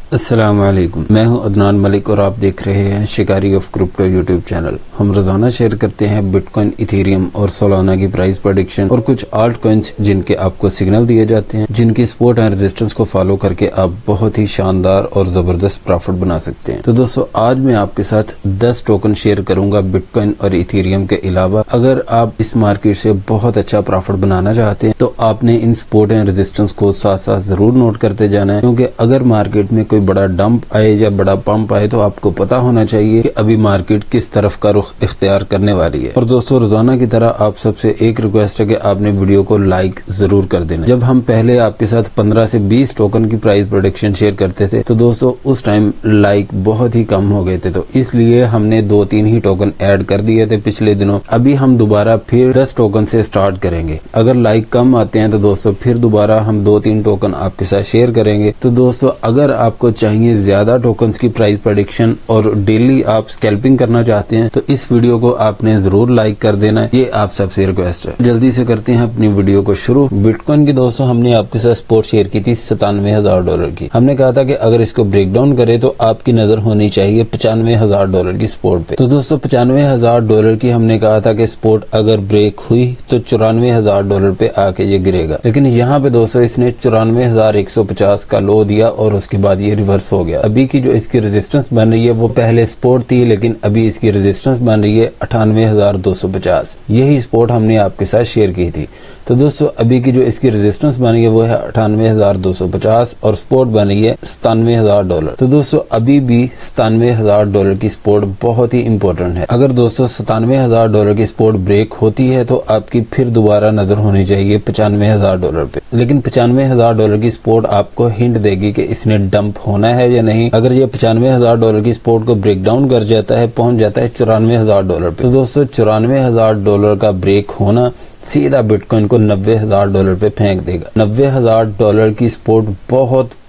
अस्सलाम वालेकुम, मैं हूं अदनान मलिक और आप देख रहे हैं शिकारी ऑफ क्रिप्टो यूट्यूब चैनल। हम रोजाना शेयर करते हैं बिटकॉइन, इथेरियम और सोलाना की प्राइस प्रेडिक्शन और कुछ आल्ट कॉइन्स जिनके आपको सिग्नल दिए जाते हैं, जिनकी सपोर्ट एंड रेजिस्टेंस को फॉलो करके आप बहुत ही शानदार और जबरदस्त प्रॉफिट बना सकते हैं। तो दोस्तों, आज मैं आपके साथ 10 टोकन शेयर करूंगा बिटकॉइन और इथेरियम के अलावा। अगर आप इस मार्केट से बहुत अच्छा प्रॉफिट बनाना चाहते हैं तो आपने इन सपोर्ट एंड रेजिस्टेंस को साथ साथ जरूर नोट करते जाना है, क्योंकि अगर मार्केट में बड़ा डंप आए या बड़ा पंप आए तो आपको पता होना चाहिए कि अभी मार्केट किस तरफ का रुख इख्तियार करने वाली है। और दोस्तों, रोजाना की तरह आप सबसे एक रिक्वेस्ट है कि आपने वीडियो को लाइक जरूर कर देना। जब हम पहले आपके साथ 15 से 20 टोकन की प्राइस प्रेडिक्शन शेयर करते थे तो दोस्तों उस टाइम लाइक बहुत ही कम हो गए थे, तो इसलिए हमने 2-3 ही टोकन ऐड कर दिए थे पिछले दिनों। अभी हम दोबारा फिर 10 टोकन से स्टार्ट करेंगे। अगर लाइक कम आते हैं तो दोस्तों फिर दोबारा हम 2-3 टोकन आपके साथ शेयर करेंगे। तो दोस्तों, अगर आपको चाहिए ज्यादा टोकन्स की प्राइस प्रेडिक्शन और डेली आप स्कैल्पिंग करना चाहते हैं तो इस वीडियो को आपने जरूर लाइक कर देना है, ये आप सबसे रिक्वेस्ट है। जल्दी से करते हैं अपनी वीडियो को शुरू। बिटकॉइन की दोस्तों हमने आपके साथ सपोर्ट शेयर की थी $97,000 की। हमने कहा था कि अगर इसको ब्रेक डाउन करे तो आपकी नजर होनी चाहिए $95,000 की सपोर्ट पे। तो दोस्तों $95,000 की हमने कहा था कि सपोर्ट अगर ब्रेक हुई तो $94,000 पे आके ये गिरेगा, लेकिन यहाँ पे दोस्तों इसने 94,150 का लो दिया और उसके बाद ये रिवर्स हो गया। अभी की जो इसकी रेजिस्टेंस बन रही है वो पहले सपोर्ट थी, लेकिन अभी इसकी रेजिस्टेंस बन रही है 98,250। यही सपोर्ट हमने आपके साथ शेयर की थी। तो दोस्तों अभी की जो इसकी रेजिस्टेंस बन रही है वो है 98,250 और सपोर्ट बन रही है $97,000। तो दोस्तों अभी भी $97,000 की सपोर्ट बहुत ही इंपॉर्टेंट है। अगर दोस्तों $97,000 की सपोर्ट ब्रेक होती है तो आपकी फिर दोबारा नजर होनी चाहिए $95,000 पे। लेकिन $95,000 की सपोर्ट आपको हिंट देगी कि इसने डंप होना है या नहीं। अगर ये $95,000 की सपोर्ट को ब्रेक डाउन कर जाता है, पहुंच जाता है $94,000 पे, तो दोस्तों $94,000 का ब्रेक होना सीधा बिटकॉइन को $90,000 पे फेंक देगा। $90,000 की सपोर्ट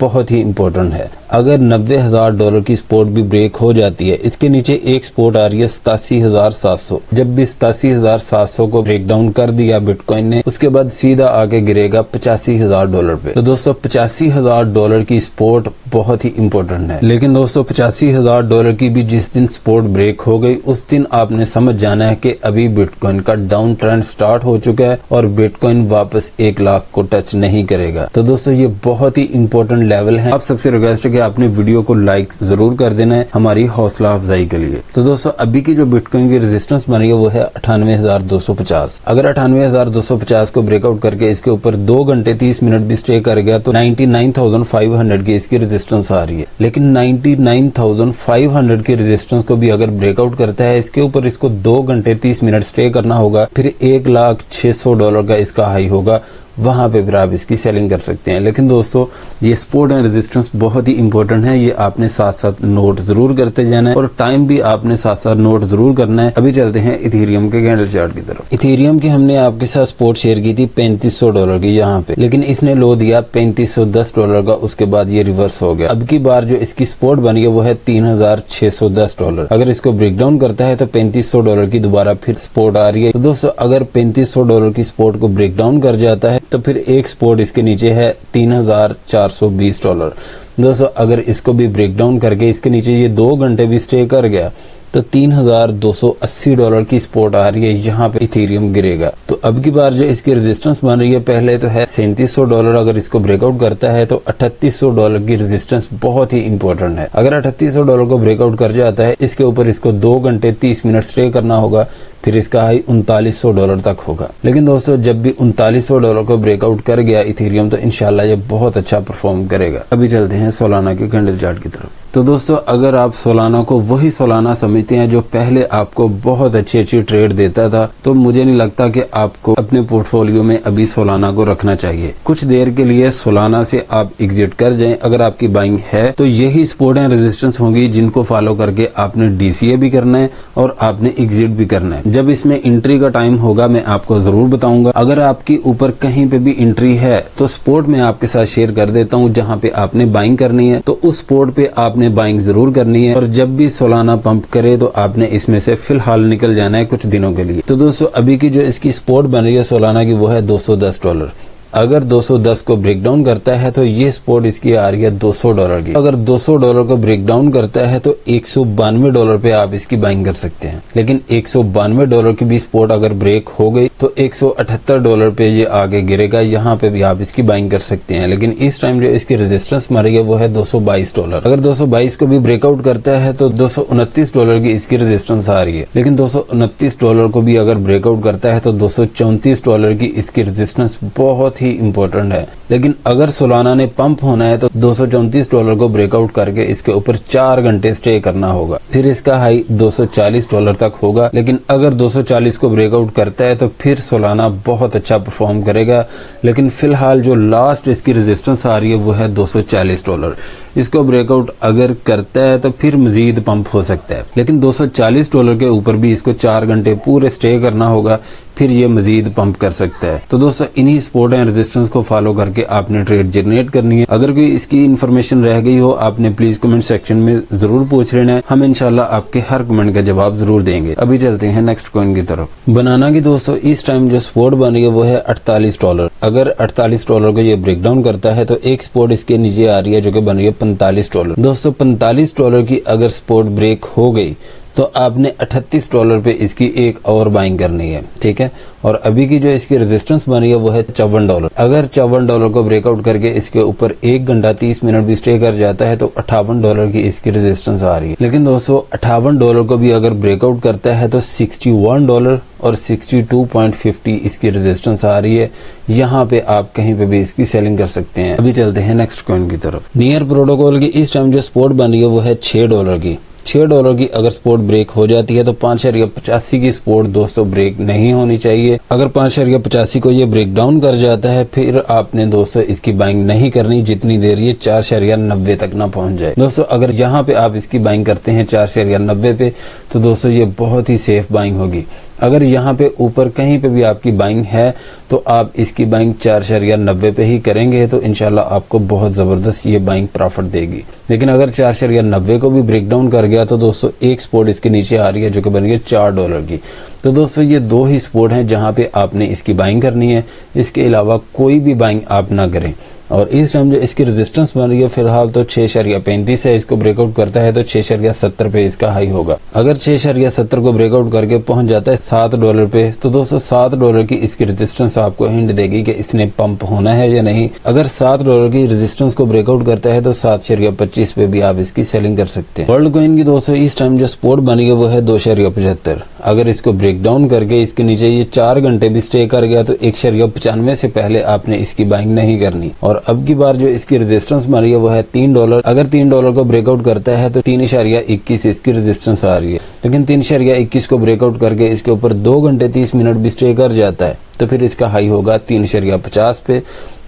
बहुत ही इंपॉर्टेंट है। अगर $90,000 की सपोर्ट भी ब्रेक हो जाती है, इसके नीचे एक सपोर्ट आ रही है 87,700। जब भी 87,700 को ब्रेक डाउन कर दिया बिटकॉइन ने, उसके बाद सीधा आके गिरेगा $85,000 पे। तो दोस्तों $85,000 की सपोर्ट बहुत ही इंपॉर्टेंट है। लेकिन दोस्तों $85,000 की भी जिस दिन सपोर्ट ब्रेक हो गई उस दिन आपने समझ जाना है कि अभी बिटकॉइन का डाउन ट्रेंड स्टार्ट हो चुका है और बिटकॉइन वापस 1 लाख को टच नहीं करेगा। तो दोस्तों ये बहुत ही इंपॉर्टेंट लेवल है। आप सबसे रिक्वेस्ट है कि आपने वीडियो को लाइक जरूर कर देना है हमारी हौसला अफजाई के लिए। तो दोस्तों अभी की जो बिटकॉइन की रेजिस्टेंस बन रही है वो है 98,250। अगर 98,250 को ब्रेकआउट करके इसके ऊपर 2 घंटे 30 मिनट भी स्टे कर गया तो 99,500 की इसकी रेजिस्टेंस आ रही है। लेकिन 99,500 की रेजिस्टेंस को भी अगर ब्रेकआउट करता है, इसके ऊपर इसको 2 घंटे 30 मिनट स्टे करना होगा, फिर $1,06,000 का इसका हाई होगा। वहां पे फिर आप इसकी सेलिंग कर सकते हैं। लेकिन दोस्तों ये सपोर्ट एंड रेजिस्टेंस बहुत ही इंपॉर्टेंट है, ये आपने साथ साथ नोट जरूर करते जाना है और टाइम भी आपने साथ साथ नोट जरूर करना है। अभी चलते हैं इथेरियम के कैंडल चार्ट की तरफ। इथेरियम की हमने आपके साथ सपोर्ट शेयर की थी $3500 की यहाँ पे, लेकिन इसने लो दिया $3510 का, उसके बाद ये रिवर्स हो गया। अब की बार जो इसकी सपोर्ट बनी है वो है $3610। अगर इसको ब्रेक डाउन करता है तो $3500 की दोबारा फिर सपोर्ट आ रही है। तो दोस्तों अगर $3500 की सपोर्ट को ब्रेक डाउन कर जाता है तो फिर एक सपोर्ट इसके नीचे है $3,420। दोस्तों अगर इसको भी ब्रेक डाउन करके इसके नीचे ये 2 घंटे भी स्टे कर गया तो $3,280 की सपोर्ट आ रही है, यहाँ पे इथेरियम गिरेगा। तो अब की बार जो इसकी रेजिस्टेंस बन रही है पहले तो है $3700। अगर इसको ब्रेकआउट करता है तो $3800 की रेजिस्टेंस बहुत ही इंपॉर्टेंट है। अगर $3800 को ब्रेकआउट कर जाता है, इसके ऊपर इसको 2 घंटे 30 मिनट स्टे करना होगा, फिर इसका हाई $3900 तक होगा। लेकिन दोस्तों जब भी $3900 को ब्रेकआउट कर गया इथेरियम तो इंशाल्लाह ये बहुत अच्छा परफॉर्म करेगा। अभी चलते हैं सोलाना के कैंडल चार्ट की तरफ। तो दोस्तों अगर आप सोलाना को वही सोलाना समझते हैं जो पहले आपको बहुत अच्छी ट्रेड देता था, तो मुझे नहीं लगता कि आपको अपने पोर्टफोलियो में अभी सोलाना को रखना चाहिए। कुछ देर के लिए सोलाना से आप एग्जिट कर जाएं। अगर आपकी बाइंग है तो यही सपोर्ट एंड रेजिस्टेंस होंगी जिनको फॉलो करके आपने DCA भी करना है और आपने एग्जिट भी करना है। जब इसमें एंट्री का टाइम होगा मैं आपको जरूर बताऊंगा। अगर आपकी ऊपर कहीं पे भी एंट्री है तो सपोर्ट मैं आपके साथ शेयर कर देता हूँ, जहाँ पे आपने बाइंग करनी है तो उस सपोर्ट पे आपने बाइंग जरूर करनी है। और जब भी सोलाना पंप करे तो आपने इसमें से फिलहाल निकल जाना है कुछ दिनों के लिए। तो दोस्तों अभी की जो इसकी सपोर्ट बन रही है सोलाना की वो है $210। अगर 210 को ब्रेक डाउन करता है तो ये सपोर्ट इसकी आ रही है $200 की। अगर $200 को ब्रेक डाउन करता है तो $192 पे आप इसकी बाइंग कर सकते हैं। लेकिन $192 की भी सपोर्ट अगर ब्रेक हो गई तो $178 पे ये आगे गिरेगा, यहाँ पे भी आप इसकी बाइंग कर सकते हैं। लेकिन इस टाइम जो इसकी रेजिस्टेंस मारी है वो है $222। अगर 222 को भी ब्रेकआउट करता है तो $229 की इसकी रेजिस्टेंस आ रही है। लेकिन $229 को भी अगर ब्रेकआउट करता है तो $234 की इसकी रेजिस्टेंस बहुत ही इंपॉर्टेंट है। लेकिन अगर सोलाना ने पंप होना है तो $234 को ब्रेकआउट करके इसके ऊपर 4 घंटे स्टे करना होगा, फिर इसका हाई $240 तक होगा। लेकिन अगर 240 को ब्रेकआउट करता है तो फिर सोलाना बहुत अच्छा परफॉर्म करेगा। लेकिन फिलहाल जो लास्ट इसकी रेजिस्टेंस आ रही है वो है $240। इसको ब्रेकआउट अगर करता है तो फिर मजीद पंप हो सकता है। लेकिन $240 के ऊपर भी इसको 4 घंटे पूरे स्टे करना होगा, फिर ये मजीद पंप कर सकता है। तो दोस्तों इन्हीं सपोर्ट एंड रेजिस्टेंस को फॉलो करके आपने ट्रेड जनरेट करनी है। अगर कोई इसकी इन्फॉर्मेशन रह गई हो आपने प्लीज कमेंट सेक्शन में जरूर पूछ लेना है, हम इंशाल्लाह आपके हर कमेंट का जवाब जरूर देंगे। अभी चलते हैं नेक्स्ट कॉइन की तरफ। बनाना की दोस्तों इस टाइम जो सपोर्ट बन रही है वो है $48। अगर $48 को ये ब्रेक डाउन करता है तो एक सपोर्ट इसके नीचे आ रही है जो कि बन रही है $45। दोस्तों $45 की अगर सपोर्ट ब्रेक हो गई तो आपने $38 पे इसकी एक और बाइंग करनी है, ठीक है। और अभी की जो इसकी रेजिस्टेंस बनी है वो है $54। अगर $54 को ब्रेकआउट करके इसके ऊपर 1 घंटा 30 मिनट भी स्टे कर जाता है तो $58 की इसकी रेजिस्टेंस आ रही है। लेकिन दोस्तों $58 को भी अगर ब्रेकआउट करता है तो $61 और 62.50 इसकी रेजिस्टेंस आ रही है। यहाँ पे आप कहीं पे भी इसकी सेलिंग कर सकते हैं। अभी चलते हैं नेक्स्ट कॉइन की तरफ। नियर प्रोटोकॉल की इस टाइम जो सपोर्ट बन रही है वो है $6 की। $6 की अगर सपोर्ट ब्रेक हो जाती है तो 5.85 की सपोर्ट दोस्तों ब्रेक नहीं होनी चाहिए। अगर 5.85 को ये ब्रेक डाउन कर जाता है फिर आपने दोस्तों इसकी बाइंग नहीं करनी जितनी देर ये 4.90 तक ना पहुंच जाए। दोस्तों अगर यहाँ पे आप इसकी बाइंग करते हैं 4.90 पे तो दोस्तों ये बहुत ही सेफ बाइंग होगी। अगर यहाँ पे ऊपर कहीं पे भी आपकी बाइंग है तो आप इसकी बाइंग 4.90 पे ही करेंगे तो इंशाल्लाह आपको बहुत जबरदस्त ये बाइंग प्रॉफिट देगी। लेकिन अगर 4.90 को भी ब्रेक डाउन कर गया तो दोस्तों एक सपोर्ट इसके नीचे आ रही है जो कि बन गई है $4 की। तो दोस्तों ये 2 ही सपोर्ट हैं जहाँ पे आपने इसकी बाइंग करनी है, इसके अलावा कोई भी बाइंग आप ना करें। और इस टाइम जो इसकी रेजिस्टेंस बन रही है फिलहाल तो 6.35 है। इसको ब्रेकआउट करता है तो 6.70 पे इसका हाई होगा। अगर 6.70 को ब्रेकआउट करके पहुंच जाता है $7 पे तो दोस्तों $7 की इसकी रेजिस्टेंस आपको हिंट देगी कि इसने पंप होना है या नहीं। अगर $7 की रेजिस्टेंस को ब्रेकआउट करता है तो 7.25 पे भी आप इसकी सेलिंग कर सकते हैं। वर्ल्ड कॉइन की दोस्तों इस टाइम जो सपोर्ट बनी है वो है 2.75। अगर इसको ब्रेक डाउन करके इसके नीचे ये 4 घंटे भी स्टे कर गया तो 1.95 से पहले आपने इसकी बाइंग नहीं करनी। और अब की बार जो इसकी रेजिस्टेंस मारी है वो है $3। अगर $3 को ब्रेकआउट करता है तो 3.21 इसकी रेजिस्टेंस आ रही है। लेकिन 3.21 को ब्रेकआउट करके इसके ऊपर 2 घंटे 30 मिनट भी स्टे कर जाता है तो फिर इसका हाई होगा 3.50 पे।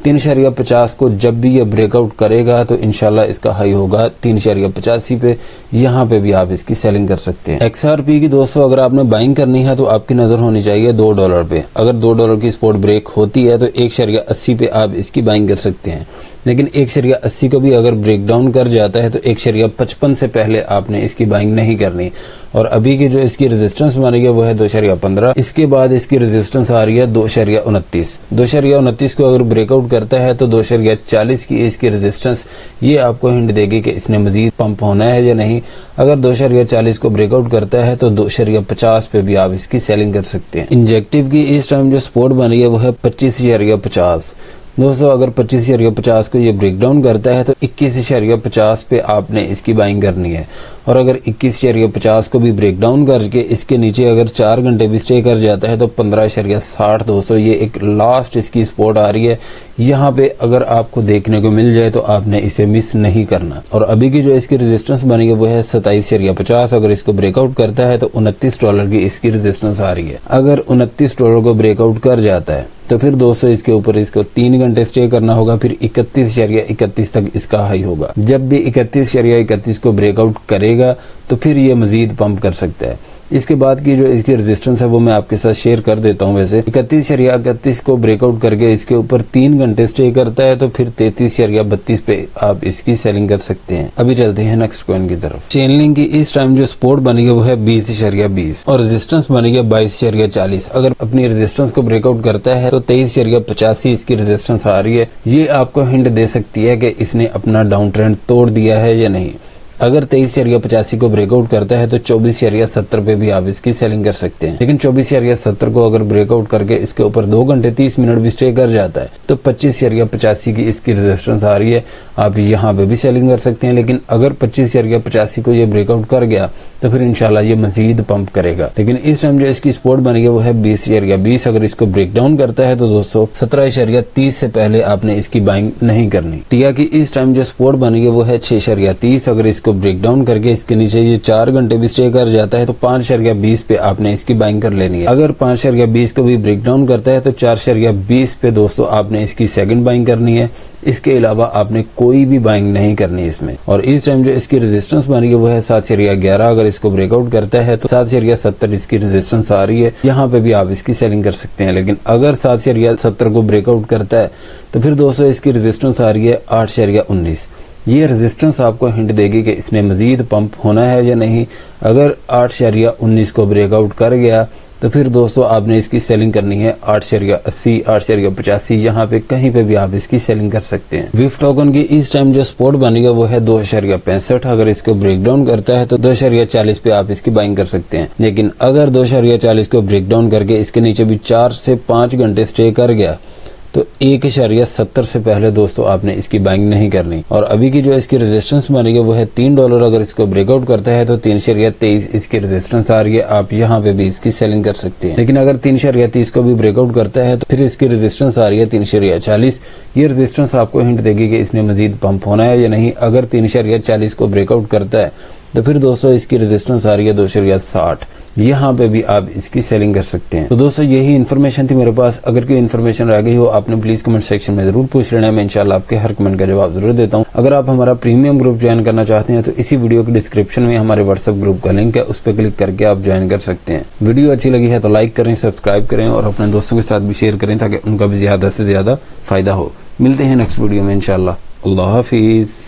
3.50 को जब भी ये ब्रेकआउट करेगा तो इंशाल्लाह इसका हाई होगा 3.85 पे। यहाँ पे भी आप इसकी सेलिंग कर सकते हैं। XRP की दोस्तों अगर आपने बाइंग करनी है तो आपकी नजर होनी चाहिए $2 पे। अगर $2 की सपोर्ट ब्रेक होती है तो 1.80 पे आप इसकी बाइंग कर सकते हैं। लेकिन 1.80 को भी अगर ब्रेक डाउन कर जाता है तो 1.55 से पहले आपने इसकी बाइंग नहीं करनी। और अभी की जो इसकी रेजिस्टेंस बनी है वो है 2.15। इसके बाद इसकी रेजिस्टेंस आ रही है 2.29। 2.29 को अगर ब्रेकआउट करता है तो 2.40 की इसकी रेजिस्टेंस ये आपको हिंट देगी कि इसने मजीद पंप होना है या नहीं। अगर 2.40 को ब्रेकआउट करता है तो 2.50 पे भी आप इसकी सेलिंग कर सकते हैं। इंजेक्टिव की इस टाइम जो सपोर्ट बन रही है वो है 25.50। दोस्तों अगर 25.50 को ये ब्रेक डाउन करता है तो 21.50 पे आपने इसकी बाइंग करनी है। और अगर 21.50 को भी ब्रेक डाउन करके इसके नीचे अगर 4 घंटे भी स्टे कर जाता है तो 15.60 दोस्तों ये एक लास्ट इसकी सपोर्ट आ रही है। यहाँ पे अगर आपको देखने को मिल जाए तो आपने इसे मिस नहीं करना। और अभी की जो इसकी रेजिस्टेंस बनी है वो है 27.50। अगर इसको ब्रेकआउट करता है तो $29 की इसकी रेजिस्टेंस आ रही है। अगर $29 को ब्रेकआउट कर जाता है तो फिर दोस्तों इसके ऊपर इसको 3 घंटे स्टे करना होगा, फिर 31.31 तक इसका हाई होगा। जब भी 31.31 को ब्रेकआउट करेगा तो फिर ये मजीद पंप कर सकता है। इसके बाद की जो इसकी रेजिस्टेंस है वो मैं आपके साथ शेयर कर देता हूँ। वैसे 31.31 को ब्रेकआउट करके इसके ऊपर 3 घंटे स्टे करता है तो फिर 33.32 पे आप इसकी सेलिंग कर सकते हैं। अभी चलते हैं नेक्स्ट कॉइन की तरफ। चेनलिंक की इस टाइम जो सपोर्ट बनी है वो है 20.20 और रेजिस्टेंस बनी है 22.40। अगर अपनी रेजिस्टेंस को ब्रेकआउट करता है तो 23.85 इसकी रेजिस्टेंस आ रही है। ये आपको हिंट दे सकती है कि इसने अपना डाउन ट्रेंड तोड़ दिया है या नहीं। अगर 23.85 को ब्रेकआउट करता है तो 24.70 पे भी आप इसकी सेलिंग कर सकते हैं। लेकिन 24.70 को अगर ब्रेकआउट करके इसके ऊपर 2 घंटे 30 मिनट भी स्टे कर जाता है तो 25.85 की इसकी रेजिस्टेंस आ रही है, आप यहाँ पे भी सेलिंग कर सकते हैं। लेकिन अगर 25.85 को ये ब्रेकआउट कर गया तो फिर इंशाल्लाह ये मजीद पंप करेगा। लेकिन इस टाइम जो इसकी सपोर्ट बनी है वो है 20.20। अगर इसको ब्रेक डाउन करता है तो दोस्तों 17.30 से पहले आपने इसकी बाइंग नहीं करनी। टिया की इस टाइम जो सपोर्ट बनी है वो है 6.30। अगर इसको ब्रेक डाउन करके इसके नीचे ये 4 घंटे भी स्टे कर जाता है तो 5.20 पे आपने इसकी बाइंग कर लेनी है। अगर 5.20 को भी ब्रेक डाउन करता है तो 4.20 पे दोस्तों आपने इसकी सेकंड बाइंग करनी है। इसके अलावा आपने कोई भी बाइंग नहीं करनी इसमें। और इस टाइम जो इसकी रेजिस्टेंस बनी है वो है 7.11। अगर इसको ब्रेकआउट करता है तो 7.70 इसकी रेजिस्टेंस आ रही है, यहाँ पे भी आप इसकी सेलिंग कर सकते हैं। लेकिन अगर 7.70 को ब्रेकआउट करता है तो फिर दोस्तों इसकी रेजिस्टेंस आ रही है 8.19। ये रेजिस्टेंस आपको हिंट देगी कि इसने मजीद पंप होना है या नहीं। अगर 8.19 को ब्रेकआउट कर गया तो फिर दोस्तों आपने इसकी सेलिंग करनी है 8.80, 8.85। यहाँ पे कहीं पे भी आप इसकी सेलिंग कर सकते हैं। विफ टोकन की इस टाइम जो सपोर्ट बनी है वो है 2.65। अगर इसको ब्रेक डाउन करता है तो 2.40 पे आप इसकी बाइंग कर सकते हैं। लेकिन अगर 2.40 को ब्रेक डाउन करके इसके नीचे भी 4 से 5 घंटे स्टे कर गया तो 1.70 से पहले दोस्तों आपने इसकी बाइंग नहीं करनी। और अभी की जो इसकी रेजिस्टेंस बनी है वो है $3। अगर इसको ब्रेकआउट करता है तो 3.23 इसकी रेजिस्टेंस आ रही है, आप यहाँ पे भी इसकी सेलिंग कर सकते हैं। लेकिन अगर 3.30 को भी ब्रेकआउट करता है तो फिर इसकी रेजिस्टेंस आ रही है 3.40। ये रेजिस्टेंस आपको हिंट देगी कि इसने मजीद पंप होना है या नहीं। अगर 3.40 को ब्रेकआउट करता है तो फिर दोस्तों इसकी रेजिस्टेंस आ रही है 2.60। यहाँ पे भी आप इसकी सेलिंग कर सकते हैं। तो दोस्तों यही इन्फॉर्मेशन थी मेरे पास। अगर कोई इन्फॉर्मेशन रह गई हो आपने प्लीज कमेंट सेक्शन में जरूर पूछ लेना है, मैं इंशाल्लाह आपके हर कमेंट का जवाब जरूर देता हूँ। अगर आप हमारा प्रीमियम ग्रुप ज्वाइन करना चाहते हैं तो इसी वीडियो के डिस्क्रिप्शन में हमारे व्हाट्सएप ग्रुप का लिंक है, उस पर क्लिक करके आप ज्वाइन कर सकते हैं। वीडियो अच्छी लगी है तो लाइक करें, सब्सक्राइब करें और अपने दोस्तों के साथ भी शेयर करें ताकि उनका भी ज्यादा से ज्यादा फायदा हो। मिलते हैं नेक्स्ट वीडियो में इंशाल्लाह। अल्लाह हाफिज।